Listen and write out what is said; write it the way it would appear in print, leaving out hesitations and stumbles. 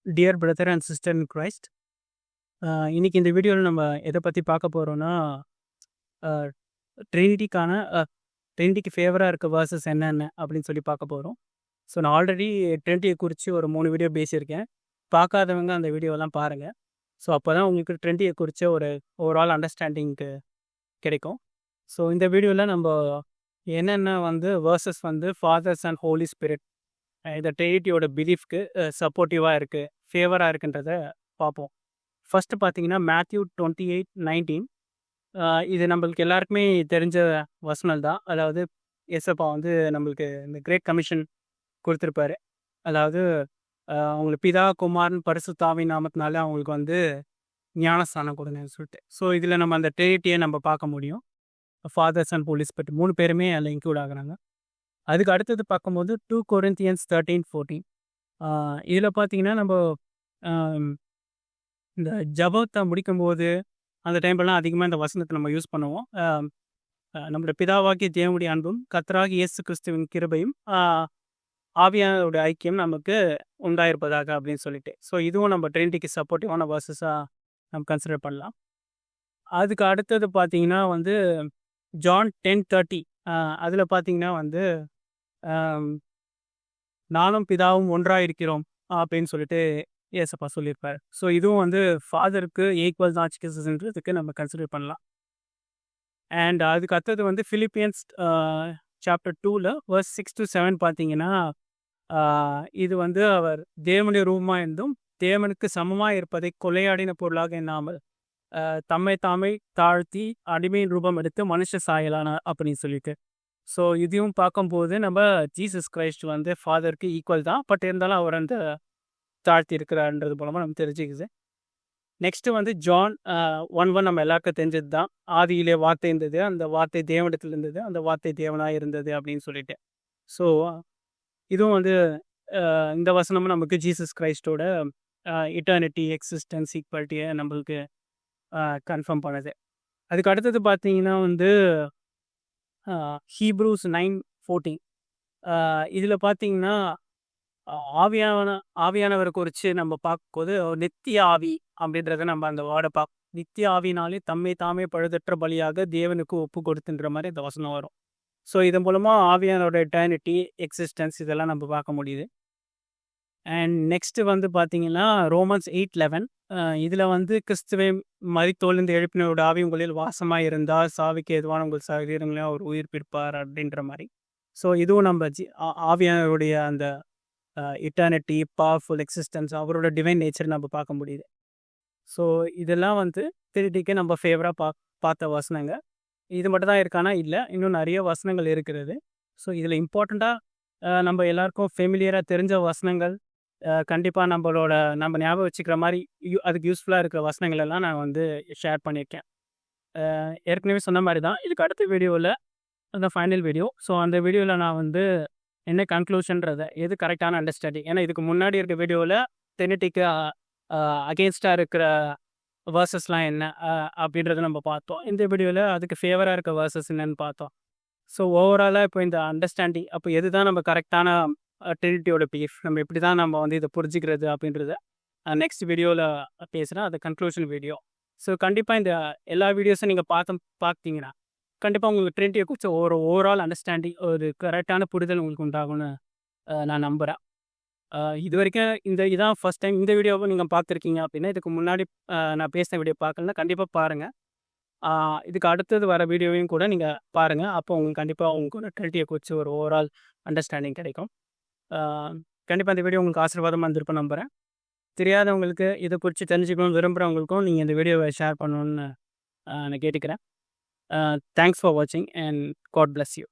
Dear brother and sister in Christ. இன்னைக்கு இந்த வீடியோவில் நம்ம எதை பற்றி பார்க்க போகிறோன்னா, ட்ரினிட்டிக்கான ட்ரினிட்டிக்கு ஃபேவராக இருக்க வேர்சஸ் என்னென்ன அப்படின்னு சொல்லி பார்க்க போகிறோம். ஸோ நான் ஆல்ரெடி ட்ரினிட்டியை குறித்து ஒரு 3 வீடியோ பேசியிருக்கேன். பார்க்காதவங்க அந்த வீடியோலாம் பாருங்கள். ஸோ அப்போ தான் உங்களுக்கு ட்ரினிட்டியை குறித்த ஒரு ஓவரால் அண்டர்ஸ்டாண்டிங்க்கு கிடைக்கும். ஸோ இந்த வீடியோவில் நம்ம என்னென்ன versus fathers and holy spirit இந்த ட்ரினிட்டியோட பிலீஃப்க்கு சப்போர்ட்டிவாக இருக்குது, ஃபேவராக இருக்குன்றத பார்ப்போம். ஃபஸ்ட்டு பார்த்தீங்கன்னா மேத்யூ 28:19. இது நம்மளுக்கு எல்லாருக்குமே தெரிஞ்ச வசனம் தான். அதாவது ஏசப்பா நம்மளுக்கு இந்த கிரேட் கமிஷன் கொடுத்துருப்பாரு. அதாவது அவங்களுக்கு பிதா, குமாரன், பரிசுத்த ஆவியின் நாமத்தினால அவங்களுக்கு ஞானஸ்தானம் கொடுங்கன்னு சொல்லிட்டு. ஸோ இதில் நம்ம அந்த ட்ரினிட்டியை நம்ம பார்க்க முடியும். ஃபாதர்ஸ் அண்ட் ஹோலி ஸ்பிரிட் 3 பேருமே அதில் இன்க்ளூட் ஆகுறாங்க. அதுக்கு அடுத்தது பார்க்கும்போது 2 Corinthians 13:14. இதில் பார்த்தீங்கன்னா நம்ம இந்த ஜபத்தை முடிக்கும்போது அந்த டைம்லலாம் அதிகமாக இந்த வசனத்தை நம்ம யூஸ் பண்ணுவோம். நம்மளோட பிதாவாகிய தேவனுடைய அன்பும் கர்த்தராகிய இயேசு கிறிஸ்துவின் கிருபையும் ஆவியானவருடைய ஐக்கியம் நமக்கு உண்டாயிருப்பதாக அப்படின்னு சொல்லிட்டு. ஸோ இதுவும் நம்ம ட்ரினிட்டிக்கு சப்போர்ட்டிவான வேர்சஸாக நம்ம கன்சிடர் பண்ணலாம். அதுக்கு அடுத்தது பார்த்தீங்கன்னா ஜான் 10:30. அதில் பார்த்தீங்கன்னா நானும் பிதாவும் ஒன்றாக இருக்கிறோம் அப்படின்னு சொல்லிட்டு ஏசப்பா சொல்லியிருப்பார். ஸோ இதுவும் ஃபாதருக்கு ஈக்குவல் தான் சிக்கஸ்ன்றதுக்கு நம்ம கன்சிடர் பண்ணலாம். அண்ட் அதுக்கு அடுத்தது பிலிப்பியன்ஸ் சாப்டர் 2ல் verse 6-7 பார்த்தீங்கன்னா, இது அவர் தேவனுடைய ரூபமாக இருந்தும் தேவனுக்கு சமமாக இருப்பதை கொலையாடின பொருளாக எண்ணாமல் தம்மை தாமே தாழ்த்தி அடிமையின் ரூபம் எடுத்து மனுஷ சாயலானார் அப்படின்னு சொல்லிட்டு. ஸோ இதையும் பார்க்கும்போது நம்ம ஜீசஸ் கிரைஸ்ட் ஃபாதருக்கு ஈக்குவல் தான், பட் இருந்தாலும் அவர் தாழ்த்தி இருக்கிறார்ன்றது மூலமாக நம்ம தெரிஞ்சுக்குது. நெக்ஸ்ட்டு ஜான் 1:1 நம்ம எல்லாருக்கும் தெரிஞ்சது தான். ஆதியிலே வார்த்தை இருந்தது, அந்த வார்த்தை தேவனிடத்தில் இருந்தது, அந்த வார்த்தை தேவனாக இருந்தது அப்படின்னு சொல்லிட்டு. ஸோ இதுவும் இந்த வசனமும் நமக்கு ஜீசஸ் கிரைஸ்டோட இட்டர்னிட்டி, எக்ஸிஸ்டன்ஸ், ஈக்குவாலிட்டியை நம்மளுக்கு கன்ஃபார்ம் பண்ணுது. அதுக்கு அடுத்தது பார்த்தீங்கன்னா ஹீப்ரூஸ் 9:14. இதில் பார்த்தீங்கன்னா ஆவியானவரை குறித்து நம்ம பார்க்கும்போது நித்திய ஆவி அப்படின்றத நம்ம அந்த வேர்டை நித்திய ஆவினாலே தம்மை தாமே பழுதற்ற பலியாக தேவனுக்கு ஒப்பு கொடுத்துன்ற மாதிரி இந்த வசனம் வரும். ஸோ இதன் மூலமாக ஆவியானோட எட்டர்னிட்டி, எக்ஸிஸ்டன்ஸ் இதெல்லாம் நம்ம பார்க்க முடியுது. அண்ட் நெக்ஸ்ட்டு பார்த்தீங்கன்னா ரோமன்ஸ் 8:11. இதில் கிறிஸ்துவை மரித்தோலிருந்து எழுப்பினோட ஆவி உங்களில் வாசமாக இருந்தால் சாவிக்கு எதுவான உங்கள் சரீரங்களையும் அவர் உயிர்ப்பிப்பார் அப்படின்ற மாதிரி. ஸோ இதுவும் நம்ம ஆவியானவருடைய அந்த இட்டர்னிட்டி, பவர்ஃபுல் எக்ஸிஸ்டன்ஸ், அவரோட டிவைன் நேச்சர் நம்ம பார்க்க முடியுது. ஸோ இதெல்லாம் ட்ரினிட்டிக்கு நம்ம ஃபேவராக பார்த்த வசனங்க. இது மட்டும் தான் இருக்கானா? இல்லை, இன்னும் நிறைய வசனங்கள் இருக்கிறது. ஸோ இதில் இம்பார்ட்டண்ட்டாக நம்ம எல்லாருக்கும் ஃபெமிலியராக தெரிஞ்ச வசனங்கள், கண்டிப்பாக நம்ம ஞாபகம் வச்சுக்கிற மாதிரி அதுக்கு யூஸ்ஃபுல்லாக இருக்கிற வசனங்கள் எல்லாம் நான் ஷேர் பண்ணியிருக்கேன். ஏற்கனவே சொன்ன மாதிரி தான் இதுக்கு அடுத்த வீடியோவில் அந்த ஃபைனல் வீடியோ. ஸோ அந்த வீடியோவில் நான் என்ன கன்க்ளூஷன்றதை எது கரெக்டான அண்டர்ஸ்டாண்டிங், ஏன்னா இதுக்கு முன்னாடி இருக்க வீடியோவில் ட்ரினிட்டிக்கு அகெயின்ஸ்டாக இருக்கிற வேர்சஸ்லாம் என்ன அப்படின்றத நம்ம பார்த்தோம். இந்த வீடியோவில் அதுக்கு ஃபேவராக இருக்க வேர்சஸ் என்னன்னு பார்த்தோம். ஸோ ஓவராலாக இப்போ இந்த அண்டர்ஸ்டாண்டிங், அப்போ எது தான் நம்ம கரெக்டான ட்ரினிட்டியோட பிலீஃப், நம்ம எப்படி தான் நம்ம இதை புரிஞ்சிக்கிறது அப்படின்றத நெக்ஸ்ட் வீடியோவில் பேசுகிறேன். அது கன்க்ளூஷன் வீடியோ. ஸோ கண்டிப்பாக இந்த எல்லா வீடியோஸும் நீங்கள் பார்த்தீங்கன்னா கண்டிப்பாக உங்களுக்கு ட்ரினிட்டியை குறித்து ஒரு ஓவரால் அண்டர்ஸ்டாண்டிங், ஒரு கரெக்டான புரிதல் உங்களுக்கு உண்டாகும்னு நான் நம்புகிறேன். இது வரைக்கும் இதான் ஃபஸ்ட் டைம் இந்த வீடியோவை நீங்கள் பார்த்துருக்கீங்க அப்படின்னா, இதுக்கு முன்னாடி நான் பேசின வீடியோ பார்க்கலன்னா கண்டிப்பாக பாருங்கள். இதுக்கு அடுத்தது வர வீடியோவையும் கூட நீங்கள் பாருங்கள். அப்போ உங்களுக்கு கண்டிப்பாக உங்களுக்கு ட்ரினிட்டியை குறித்து ஒரு ஓவரால் அண்டர்ஸ்டாண்டிங் கிடைக்கும். கண்டிப்பாக இந்த வீடியோ உங்களுக்கு ஆசீர்வாதமாக இருந்திருப்பேன் நம்புகிறேன். தெரியாதவங்களுக்கு இதை குறித்து தெரிஞ்சுக்கணும்னு விரும்புகிறவங்களுக்கும் நீங்கள் இந்த வீடியோவை ஷேர் பண்ணணுன்னு நான் கேட்டுக்கிறேன். தேங்க்ஸ் ஃபார் வாட்சிங் அண்ட் காட் பிளஸ் யூ.